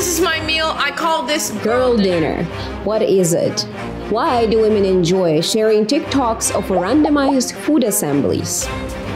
this is my meal. I call this girl dinner. What is it? Why do women enjoy sharing TikToks of randomized food assemblies?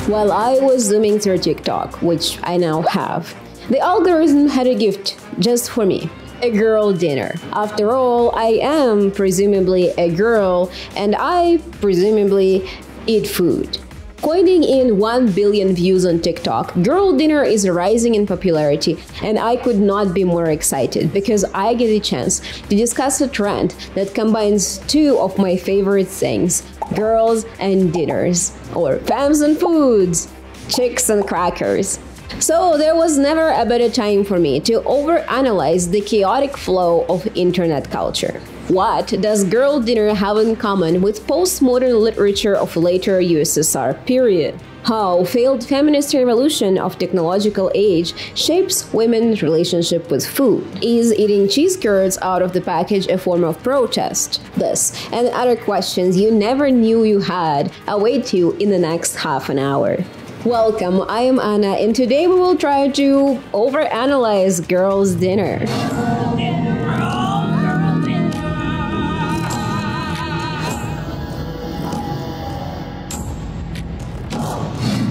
While I was zooming through TikTok, which I now have, the algorithm had a gift just for me. A girl dinner. After all, I am presumably a girl, and I presumably eat food. Coining in 1 billion views on TikTok, girl dinner is rising in popularity, and I could not be more excited because I get a chance to discuss a trend that combines two of my favorite things, girls and dinners, or femmes and foods, chicks and crackers. So there was never a better time for me to overanalyze the chaotic flow of internet culture. What does girl dinner have in common with postmodern literature of later USSR period? How failed feminist revolution of technological age shapes women's relationship with food? Is eating cheese curds out of the package a form of protest? This and other questions you never knew you had await you in the next half an hour. Welcome, I am Anna, and today we will try to overanalyze girls' dinner.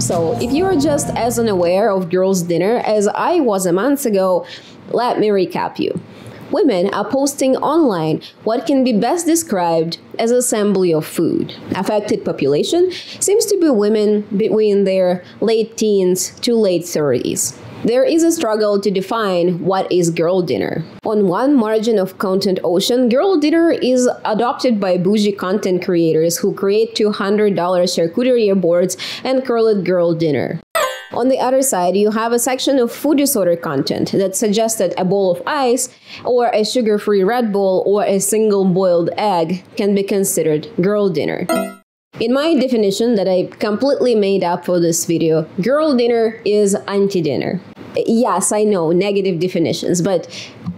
So, if you are just as unaware of girls' dinner as I was a month ago, let me recap you. Women are posting online what can be best described as assembly of food. Affected population seems to be women between their late teens to late 30s. There is a struggle to define what is girl dinner. On one margin of content ocean, girl dinner is adopted by bougie content creators who create $200 charcuterie boards and call it girl dinner. On the other side, you have a section of food disorder content that suggests that a bowl of ice, or a sugar-free Red Bull, or a single boiled egg can be considered girl dinner. In my definition that I completely made up for this video, girl dinner is anti-dinner. Yes, I know, negative definitions, but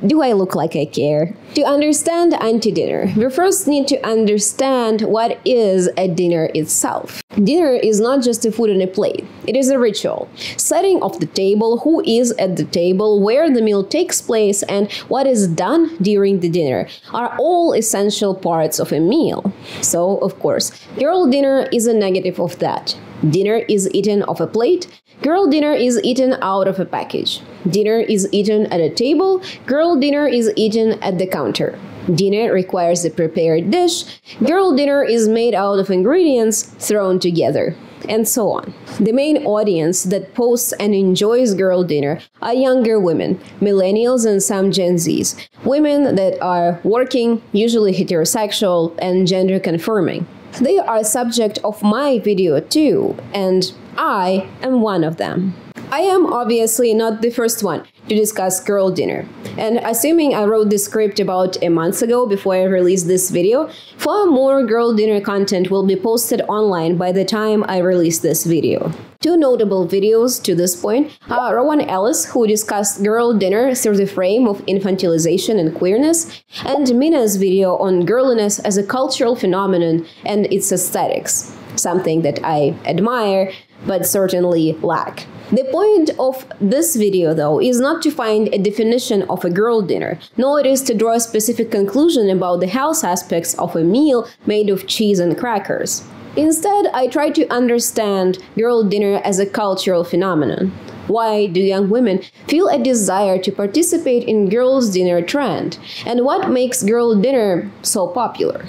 do I look like I care? To understand anti-dinner, we first need to understand what is a dinner itself. Dinner is not just a food on a plate. It is a ritual. Setting of the table, who is at the table, where the meal takes place, and what is done during the dinner are all essential parts of a meal. So, of course, girl dinner is a negative of that. Dinner is eaten off a plate. Girl dinner is eaten out of a package. Dinner is eaten at a table. Girl dinner is eaten at the counter. Dinner requires a prepared dish. Girl dinner is made out of ingredients thrown together, and so on. The main audience that posts and enjoys girl dinner are younger women, millennials and some Gen Zs, women that are working, usually heterosexual and gender confirming. They are subject of my video too, and I am one of them. I am obviously not the first one to discuss girl dinner, and assuming I wrote this script about a month ago before I released this video, far more girl dinner content will be posted online by the time I release this video. Two notable videos to this point are Rowan Ellis, who discussed girl dinner through the frame of infantilization and queerness, and Mina's video on girliness as a cultural phenomenon and its aesthetics, something that I admire but certainly lack. The point of this video, though, is not to find a definition of a girl dinner, nor it is to draw a specific conclusion about the health aspects of a meal made of cheese and crackers. Instead, I try to understand girl dinner as a cultural phenomenon. Why do young women feel a desire to participate in girls' dinner trend? And what makes girl dinner so popular?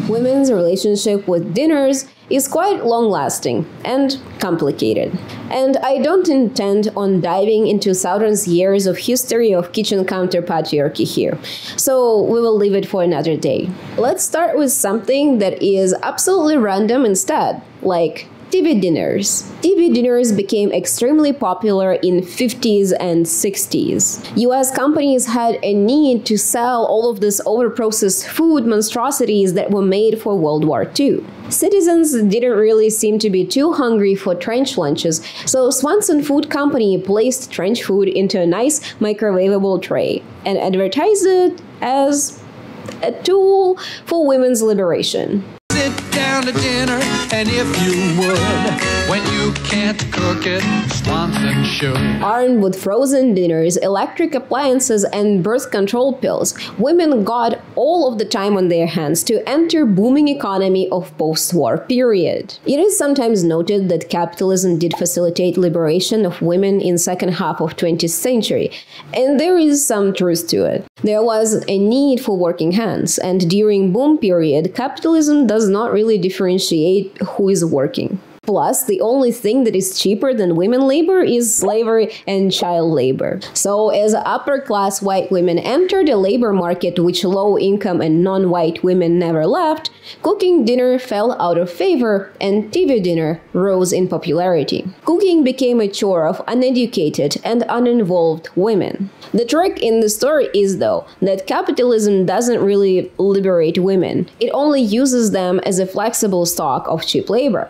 Women's relationship with dinners is quite long-lasting and complicated. And I don't intend on diving into thousands years of history of kitchen counter patriarchy here, so we will leave it for another day. Let's start with something that is absolutely random instead, like TV dinners. TV dinners became extremely popular in 50s and 60s. US companies had a need to sell all of this overprocessed food monstrosities that were made for World War II. Citizens didn't really seem to be too hungry for trench lunches, so Swanson Food Company placed trench food into a nice microwavable tray and advertised it as a tool for women's liberation. down to dinner, and if you would, when you can't cook it, Swanson should. Armed with frozen dinners, electric appliances, and birth control pills, women got all of the time on their hands to enter booming economy of post-war period. It is sometimes noted that capitalism did facilitate liberation of women in second half of 20th century, and there is some truth to it. There was a need for working hands, and during boom period, capitalism does not really differentiate who is working. Plus, the only thing that is cheaper than women labor is slavery and child labor. So, as upper-class white women entered the labor market which low-income and non-white women never left, cooking dinner fell out of favor and TV dinner rose in popularity. Cooking became a chore of uneducated and uninvolved women. The trick in the story is, though, that capitalism doesn't really liberate women. It only uses them as a flexible stock of cheap labor.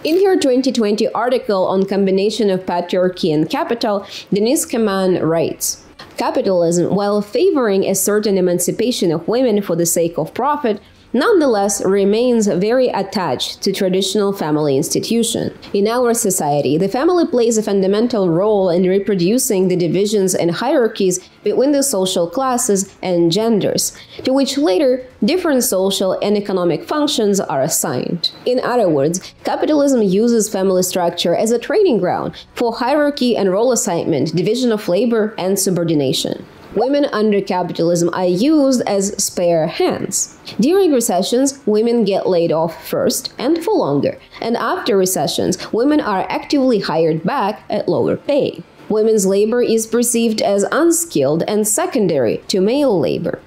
In her 2020 article on combination of patriarchy and capital, Denise Kaman writes, "Capitalism, while favoring a certain emancipation of women for the sake of profit, nonetheless remains very attached to traditional family institution. In our society, the family plays a fundamental role in reproducing the divisions and hierarchies between the social classes and genders, to which later different social and economic functions are assigned. In other words, capitalism uses family structure as a training ground for hierarchy and role assignment, division of labor, and subordination. Women under capitalism are used as spare hands. During recessions, women get laid off first and for longer, and after recessions, women are actively hired back at lower pay. Women's labor is perceived as unskilled and secondary to male labor.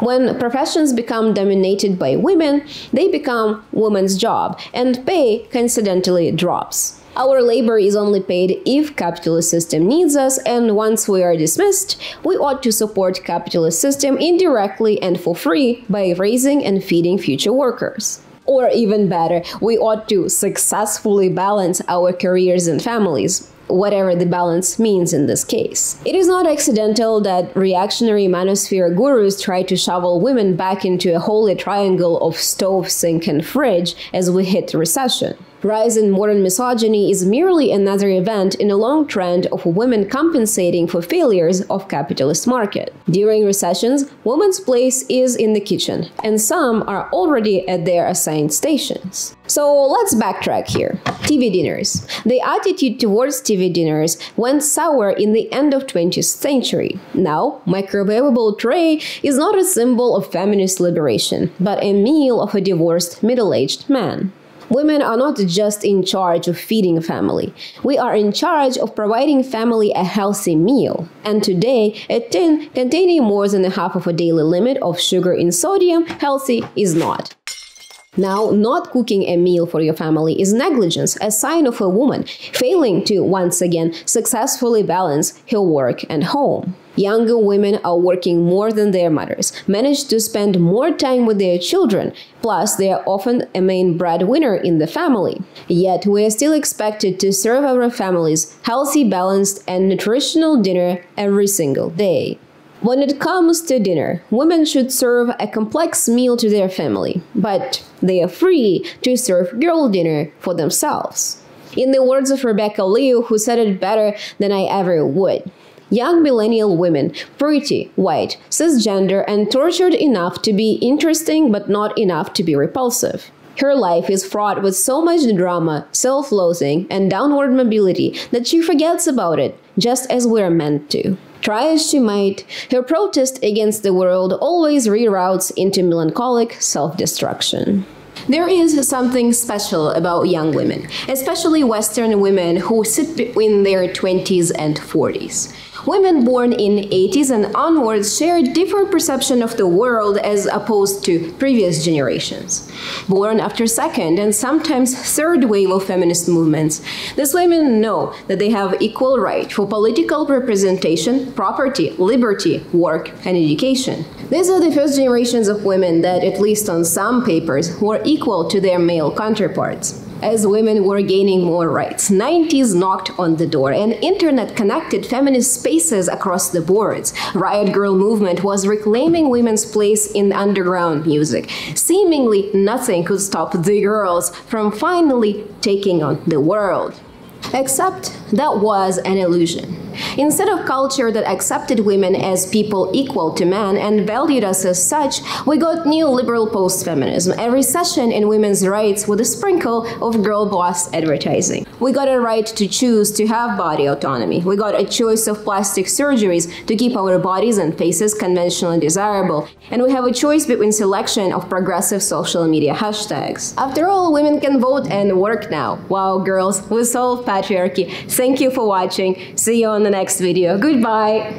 When professions become dominated by women, they become women's job, and pay coincidentally drops. Our labor is only paid if capitalist system needs us, and once we are dismissed, we ought to support capitalist system indirectly and for free by raising and feeding future workers. Or even better, we ought to successfully balance our careers and families, whatever the balance means in this case. It is not accidental that reactionary manosphere gurus try to shovel women back into a holy triangle of stove, sink, and fridge as we hit recession. Rise in modern misogyny is merely another event in a long trend of women compensating for failures of capitalist market. During recessions, women's place is in the kitchen, and some are already at their assigned stations. So let's backtrack here. TV dinners. The attitude towards TV dinners went sour in the end of 20th century. Now, microwavable tray is not a symbol of feminist liberation, but a meal of a divorced middle-aged man. Women are not just in charge of feeding a family. We are in charge of providing family a healthy meal. And today, a tin containing more than a half of a daily limit of sugar in sodium healthy is not. Now, not cooking a meal for your family is negligence, a sign of a woman failing to, once again, successfully balance her work and home. Younger women are working more than their mothers, manage to spend more time with their children, plus they are often a main breadwinner in the family. Yet we are still expected to serve our families healthy, balanced, and nutritional dinner every single day. When it comes to dinner, women should serve a complex meal to their family, but they are free to serve girl dinner for themselves. In the words of Rebecca Liu, who said it better than I ever would, young millennial women, pretty, white, cisgender, and tortured enough to be interesting but not enough to be repulsive. Her life is fraught with so much drama, self-loathing, and downward mobility that she forgets about it, just as we're meant to. Try as she might, her protest against the world always reroutes into melancholic self-destruction. There is something special about young women, especially Western women who sit between their 20s and 40s. Women born in 80s and onwards share a different perception of the world as opposed to previous generations. Born after second and sometimes third wave of feminist movements, these women know that they have equal right for political representation, property, liberty, work, and education. These are the first generations of women that, at least on some papers, were equal to their male counterparts. as women were gaining more rights. 90s knocked on the door, and internet connected feminist spaces across the boards. Riot Girl movement was reclaiming women's place in underground music. Seemingly nothing could stop the girls from finally taking on the world. Except that was an illusion. Instead of culture that accepted women as people equal to men and valued us as such, we got neoliberal post-feminism, a recession in women's rights with a sprinkle of girl boss advertising. We got a right to choose to have body autonomy. We got a choice of plastic surgeries to keep our bodies and faces conventionally desirable. And we have a choice between selection of progressive social media hashtags. After all, women can vote and work now. Wow, girls, we solved patriarchy. Thank you for watching. See you on the next video. Goodbye.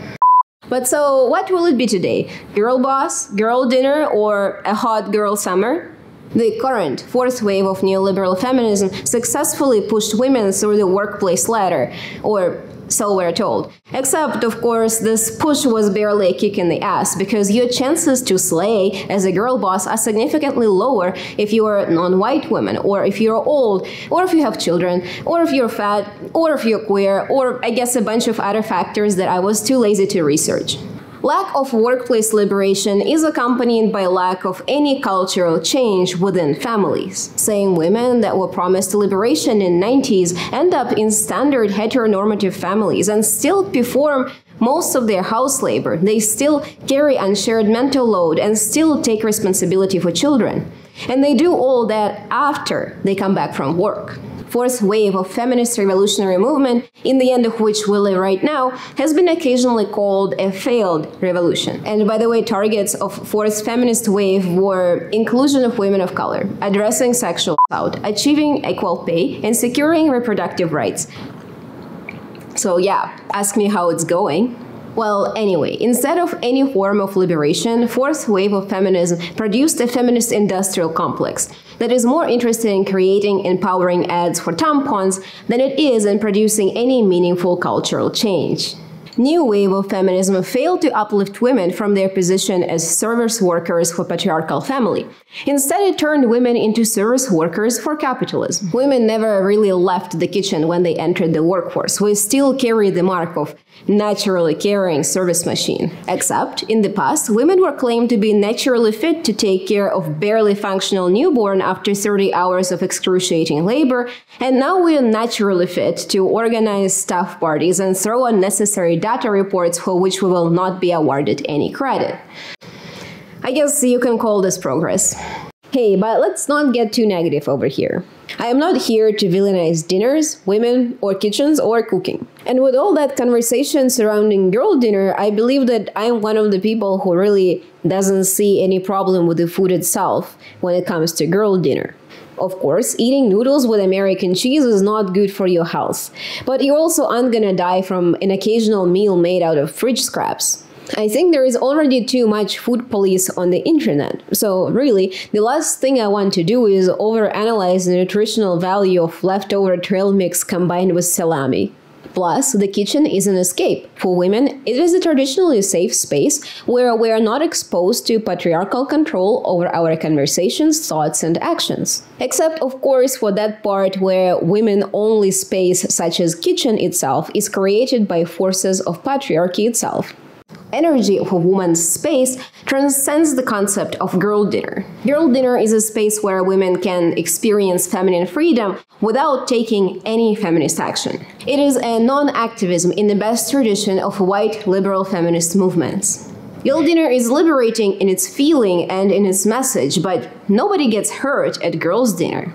But so, what will it be today? Girl boss, girl dinner, or a hot girl summer? The current fourth wave of neoliberal feminism successfully pushed women through the workplace ladder, or so we're told. Except, of course, this push was barely a kick in the ass, because your chances to slay as a girl boss are significantly lower if you are a non-white woman, or if you're old, or if you have children, or if you're fat, or if you're queer, or I guess a bunch of other factors that I was too lazy to research. Lack of workplace liberation is accompanied by lack of any cultural change within families. Same women that were promised liberation in 90s end up in standard heteronormative families and still perform most of their house labor. They still carry unshared mental load and still take responsibility for children. And they do all that after they come back from work. Fourth wave of feminist revolutionary movement, in the end of which we live right now, has been occasionally called a failed revolution. And by the way, targets of fourth feminist wave were inclusion of women of color, addressing sexual assault, achieving equal pay, and securing reproductive rights. So yeah, ask me how it's going. Well, anyway, instead of any form of liberation, fourth wave of feminism produced a feminist industrial complex that is more interested in creating empowering ads for tampons than it is in producing any meaningful cultural change. New wave of feminism failed to uplift women from their position as service workers for patriarchal family. Instead, it turned women into service workers for capitalism. Women never really left the kitchen when they entered the workforce. We still carry the mark of naturally caring service machine. Except, in the past, women were claimed to be naturally fit to take care of barely functional newborn after 30 hours of excruciating labor, and now we are naturally fit to organize staff parties and throw unnecessary data reports for which we will not be awarded any credit. I guess you can call this progress. Hey, but let's not get too negative over here. I am not here to villainize dinners, women, or kitchens, or cooking. And with all that conversation surrounding girl dinner, I believe that I'm one of the people who really doesn't see any problem with the food itself when it comes to girl dinner. Of course, eating noodles with American cheese is not good for your health, but you also aren't gonna die from an occasional meal made out of fridge scraps. I think there is already too much food police on the internet, so really, the last thing I want to do is overanalyze the nutritional value of leftover trail mix combined with salami. Plus, the kitchen is an escape. For women, it is a traditionally safe space where we are not exposed to patriarchal control over our conversations, thoughts, and actions. Except, of course, for that part where women-only space, such as kitchen itself, is created by forces of patriarchy itself. Energy of a woman's space transcends the concept of girl dinner. Girl dinner is a space where women can experience feminine freedom without taking any feminist action. It is a non-activism in the best tradition of white liberal feminist movements. Girl dinner is liberating in its feeling and in its message, but nobody gets hurt at girls' dinner.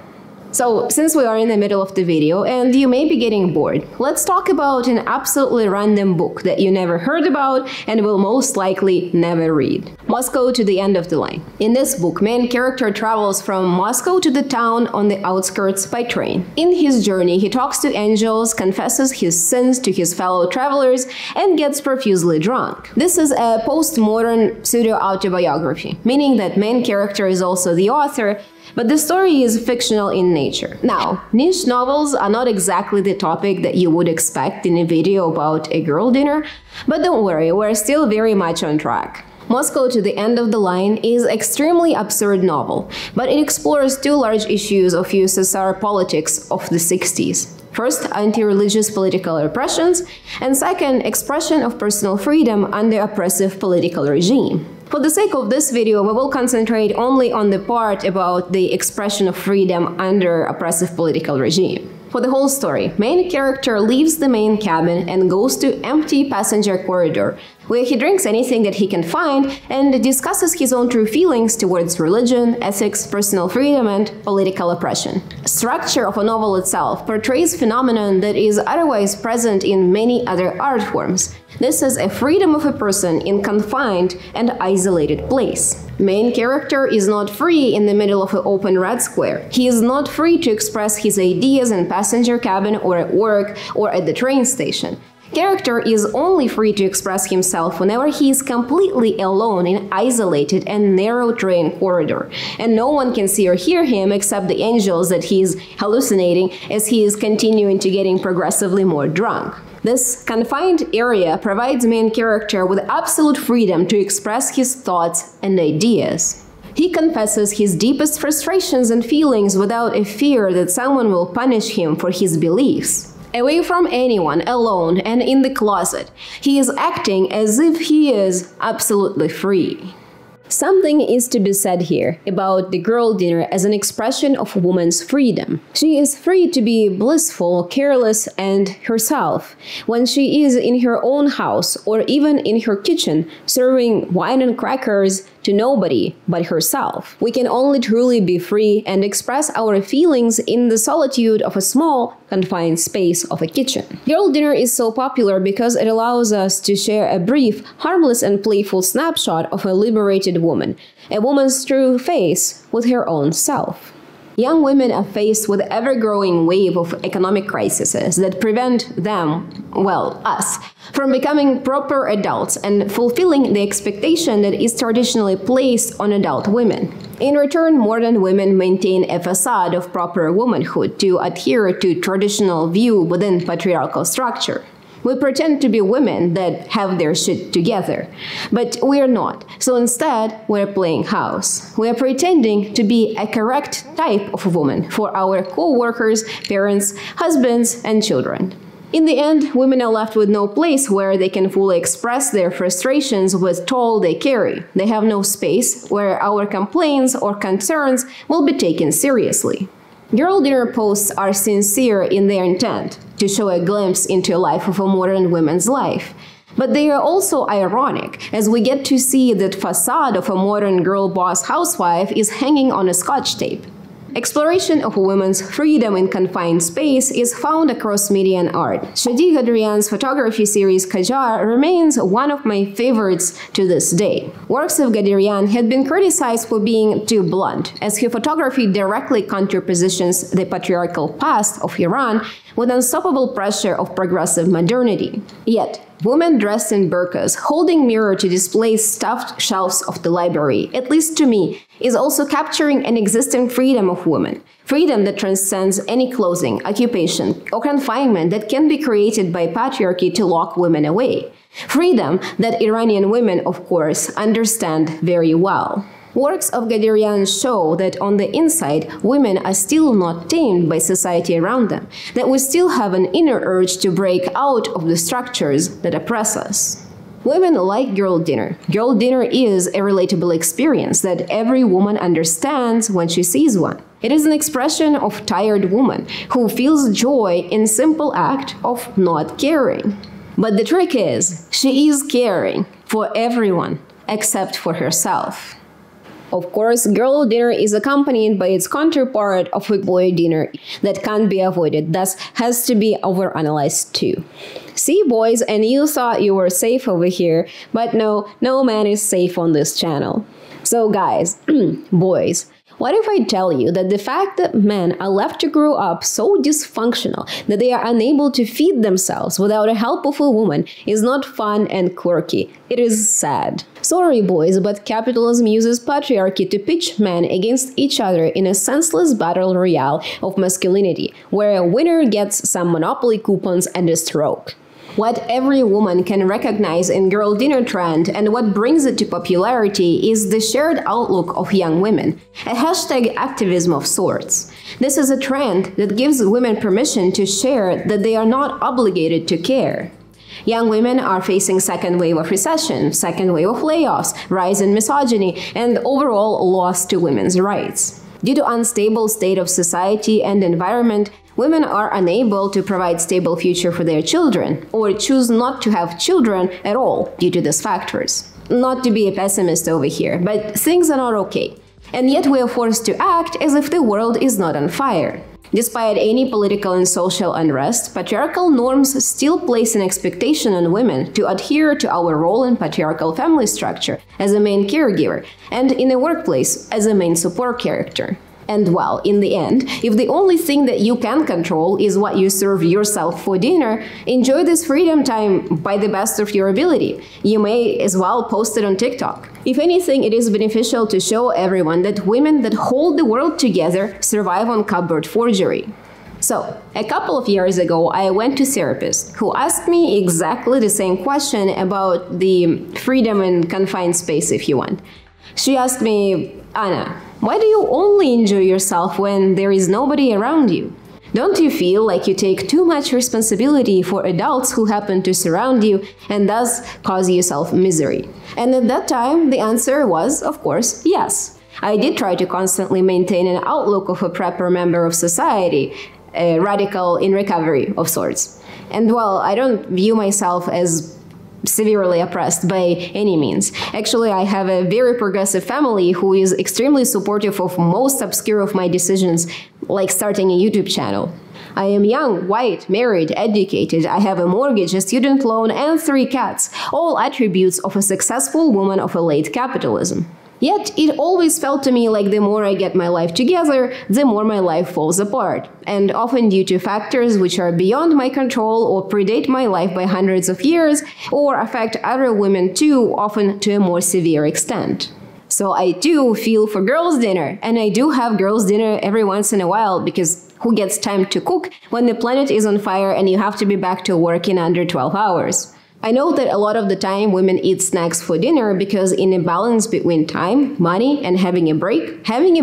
So, since we are in the middle of the video and you may be getting bored, let's talk about an absolutely random book that you never heard about and will most likely never read. Moscow to the End of the Line. In this book, main character travels from Moscow to the town on the outskirts by train. In his journey, he talks to angels, confesses his sins to his fellow travelers, and gets profusely drunk. This is a postmodern pseudo-autobiography, meaning that main character is also the author, but the story is fictional in nature. Now, niche novels are not exactly the topic that you would expect in a video about a girl dinner, but don't worry, we're still very much on track. Moscow to the End of the Line is an extremely absurd novel, but it explores two large issues of USSR politics of the 60s. First, anti-religious political repressions, and second, expression of personal freedom under oppressive political regime. For the sake of this video, we will concentrate only on the part about the expression of freedom under oppressive political regime. For the whole story, main character leaves the main cabin and goes to empty passenger corridor, where he drinks anything that he can find and discusses his own true feelings towards religion, ethics, personal freedom, and political oppression. Structure of a novel itself portrays phenomenon that is otherwise present in many other art forms. This is a freedom of a person in confined and isolated place. Main character is not free in the middle of an open red square. He is not free to express his ideas in passenger cabin or at work or at the train station. Character is only free to express himself whenever he is completely alone in isolated and narrow train corridor, and no one can see or hear him except the angels that he is hallucinating as he is continuing to getting progressively more drunk. This confined area provides main character with absolute freedom to express his thoughts and ideas. He confesses his deepest frustrations and feelings without a fear that someone will punish him for his beliefs. Away from anyone, alone, and in the closet, he is acting as if he is absolutely free. Something is to be said here about the girl dinner as an expression of woman's freedom. She is free to be blissful, careless, and herself when she is in her own house or even in her kitchen, serving wine and crackers to nobody but herself. We can only truly be free and express our feelings in the solitude of a small, confined space of a kitchen. Girl dinner is so popular because it allows us to share a brief, harmless and playful snapshot of a liberated woman, a woman's true face with her own self. Young women are faced with an ever-growing wave of economic crises that prevent them, well, us, from becoming proper adults and fulfilling the expectation that is traditionally placed on adult women. In return, modern women maintain a facade of proper womanhood to adhere to traditional view within patriarchal structure. We pretend to be women that have their shit together, but we're not. So instead, we're playing house. We're pretending to be a correct type of woman for our co-workers, parents, husbands, and children. In the end, women are left with no place where they can fully express their frustrations with toll they carry. They have no space where our complaints or concerns will be taken seriously. Girl dinner posts are sincere in their intent to show a glimpse into the life of a modern woman's life. But they are also ironic, as we get to see that facade of a modern girl boss housewife is hanging on a scotch tape. Exploration of women's freedom in confined space is found across media and art. Shadi Gadrian's photography series Kajar remains one of my favorites to this day. Works of Gadarian had been criticized for being too blunt, as her photography directly contrapositions the patriarchal past of Iran with unstoppable pressure of progressive modernity. Yet, women dressed in burqas, holding mirror to display stuffed shelves of the library, at least to me, is also capturing an existing freedom of women. Freedom that transcends any clothing, occupation, or confinement that can be created by patriarchy to lock women away. Freedom that Iranian women, of course, understand very well. Works of Gadarian show that on the inside, women are still not tamed by society around them, that we still have an inner urge to break out of the structures that oppress us. Women like girl dinner. Girl dinner is a relatable experience that every woman understands when she sees one. It is an expression of tired woman who feels joy in simple act of not caring. But the trick is, she is caring for everyone except for herself. Of course, girl dinner is accompanied by its counterpart of a boy dinner that can't be avoided, thus has to be overanalyzed too. See, boys, and you thought you were safe over here, but no man is safe on this channel. So guys, boys, what if I tell you that the fact that men are left to grow up so dysfunctional that they are unable to feed themselves without the help of a woman is not fun and quirky? It is sad. Sorry, boys, but capitalism uses patriarchy to pitch men against each other in a senseless battle royale of masculinity, where a winner gets some monopoly coupons and a stroke. What every woman can recognize in girl dinner trend and what brings it to popularity is the shared outlook of young women, a hashtag activism of sorts. This is a trend that gives women permission to share that they are not obligated to care. Young women are facing second wave of recession, second wave of layoffs, rise in misogyny, and overall loss to women's rights. Due to unstable state of society and environment, women are unable to provide stable future for their children, or choose not to have children at all due to these factors. Not to be a pessimist over here, but things are not okay. And yet we are forced to act as if the world is not on fire. Despite any political and social unrest, patriarchal norms still place an expectation on women to adhere to our role in patriarchal family structure as a main caregiver, and in the workplace as a main support character. And well, in the end, if the only thing that you can control is what you serve yourself for dinner, enjoy this freedom time by the best of your ability. You may as well post it on TikTok. If anything, it is beneficial to show everyone that women that hold the world together survive on cupboard forgery. So, a couple of years ago, I went to a therapist who asked me exactly the same question about the freedom in confined space, if you want. She asked me, Anna, why do you only enjoy yourself when there is nobody around you? Don't you feel like you take too much responsibility for adults who happen to surround you and thus cause yourself misery? And at that time, the answer was, of course, yes. I did try to constantly maintain an outlook of a prepper member of society, a radical in recovery of sorts. And well, I don't view myself as severely oppressed by any means. Actually, I have a very progressive family who is extremely supportive of most obscure of my decisions, like starting a YouTube channel. I am young, white, married, educated, I have a mortgage, a student loan, and 3 cats, all attributes of a successful woman of a late capitalism. Yet, it always felt to me like the more I get my life together, the more my life falls apart, and often due to factors which are beyond my control or predate my life by hundreds of years, or affect other women too, often to a more severe extent. So I do feel for girls' dinner, and I do have girls' dinner every once in a while, because who gets time to cook when the planet is on fire and you have to be back to work in under 12 hours? I know that a lot of the time women eat snacks for dinner because in a balance between time, money, and having a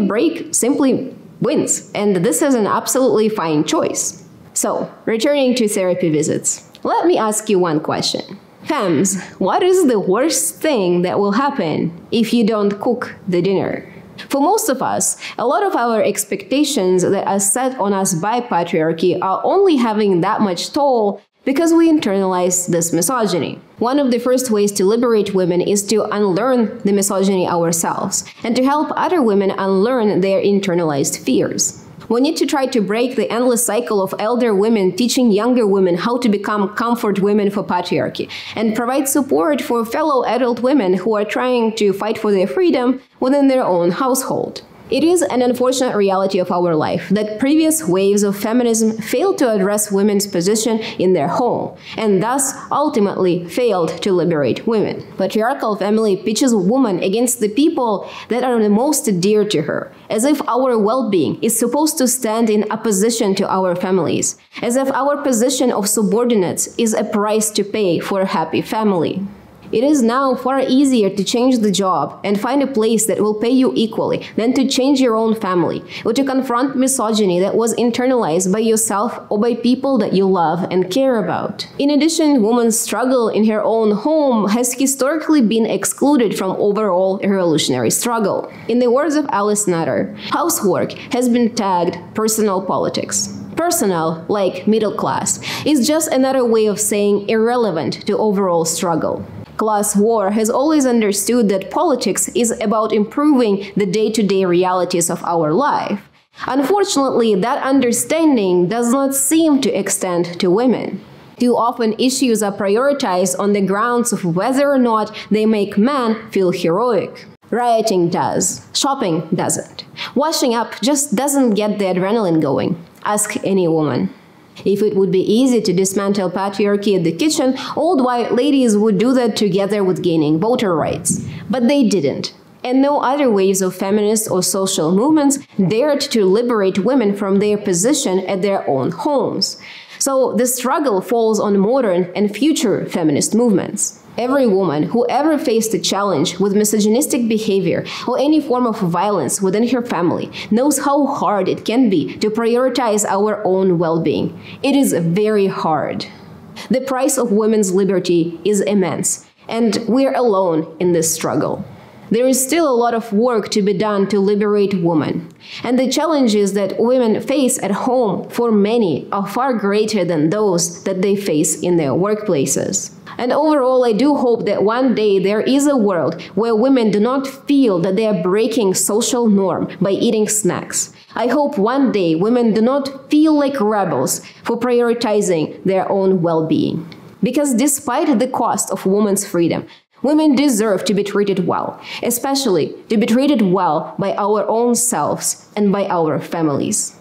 break simply wins, and this is an absolutely fine choice. So, returning to therapy visits, let me ask you one question. Femmes, what is the worst thing that will happen if you don't cook the dinner? For most of us, a lot of our expectations that are set on us by patriarchy are only having that much toll because we internalize this misogyny. One of the first ways to liberate women is to unlearn the misogyny ourselves, and to help other women unlearn their internalized fears. We need to try to break the endless cycle of elder women teaching younger women how to become comfort women for patriarchy, and provide support for fellow adult women who are trying to fight for their freedom within their own household. It is an unfortunate reality of our life that previous waves of feminism failed to address women's position in their home, and thus ultimately failed to liberate women. Patriarchal family pitches woman against the people that are the most dear to her, as if our well-being is supposed to stand in opposition to our families, as if our position of subordinates is a price to pay for a happy family. It is now far easier to change the job and find a place that will pay you equally than to change your own family, or to confront misogyny that was internalized by yourself or by people that you love and care about. In addition, woman's struggle in her own home has historically been excluded from overall revolutionary struggle. In the words of Alice Nutter, housework has been tagged personal politics. Personal, like middle class, is just another way of saying irrelevant to overall struggle. Class war has always understood that politics is about improving the day-to-day realities of our life. Unfortunately, that understanding does not seem to extend to women. Too often, issues are prioritized on the grounds of whether or not they make men feel heroic. Rioting does. Shopping doesn't. Washing up just doesn't get the adrenaline going. Ask any woman. If it would be easy to dismantle patriarchy in the kitchen, old white ladies would do that together with gaining voter rights. But they didn't. And no other waves of feminist or social movements dared to liberate women from their position at their own homes. So the struggle falls on modern and future feminist movements. Every woman who ever faced a challenge with misogynistic behavior or any form of violence within her family knows how hard it can be to prioritize our own well-being. It is very hard. The price of women's liberty is immense, and we're alone in this struggle. There is still a lot of work to be done to liberate women. And the challenges that women face at home for many are far greater than those that they face in their workplaces. And overall, I do hope that one day there is a world where women do not feel that they are breaking social norm by eating snacks. I hope one day women do not feel like rebels for prioritizing their own well-being. Because despite the cost of women's freedom, women deserve to be treated well, especially to be treated well by our own selves and by our families.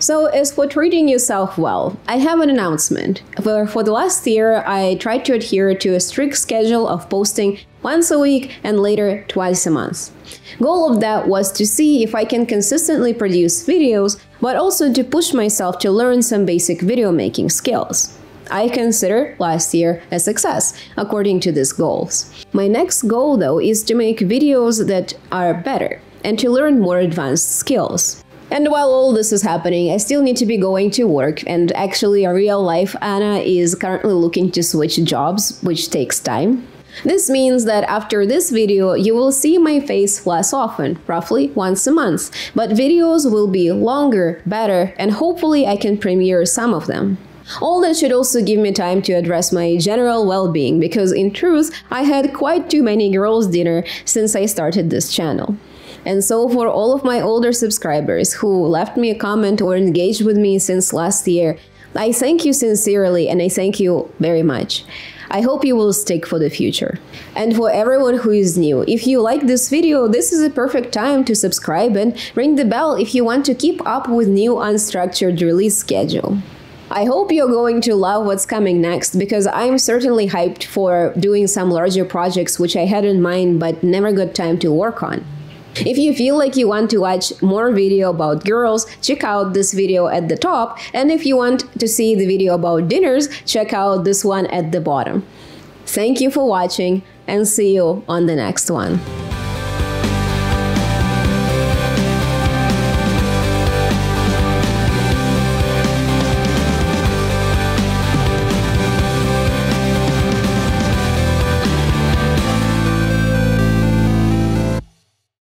So as for treating yourself well, I have an announcement. For the last year, I tried to adhere to a strict schedule of posting once a week and later twice a month. Goal of that was to see if I can consistently produce videos, but also to push myself to learn some basic video making skills. I consider last year a success, according to these goals. My next goal, though, is to make videos that are better and to learn more advanced skills. And while all this is happening, I still need to be going to work, and actually a real-life Anna is currently looking to switch jobs, which takes time. This means that after this video, you will see my face less often, roughly once a month, but videos will be longer, better, and hopefully I can premiere some of them. All that should also give me time to address my general well-being, because in truth, I had quite too many girls' dinner since I started this channel. And so for all of my older subscribers who left me a comment or engaged with me since last year, I thank you sincerely and I thank you very much. I hope you will stick for the future. And for everyone who is new, if you like this video, this is a perfect time to subscribe and ring the bell if you want to keep up with new unstructured release schedule. I hope you're going to love what's coming next, because I'm certainly hyped for doing some larger projects which I had in mind but never got time to work on. If you feel like you want to watch more video about girls, check out this video at the top, and if you want to see the video about dinners, check out this one at the bottom. Thank you for watching, and see you on the next one.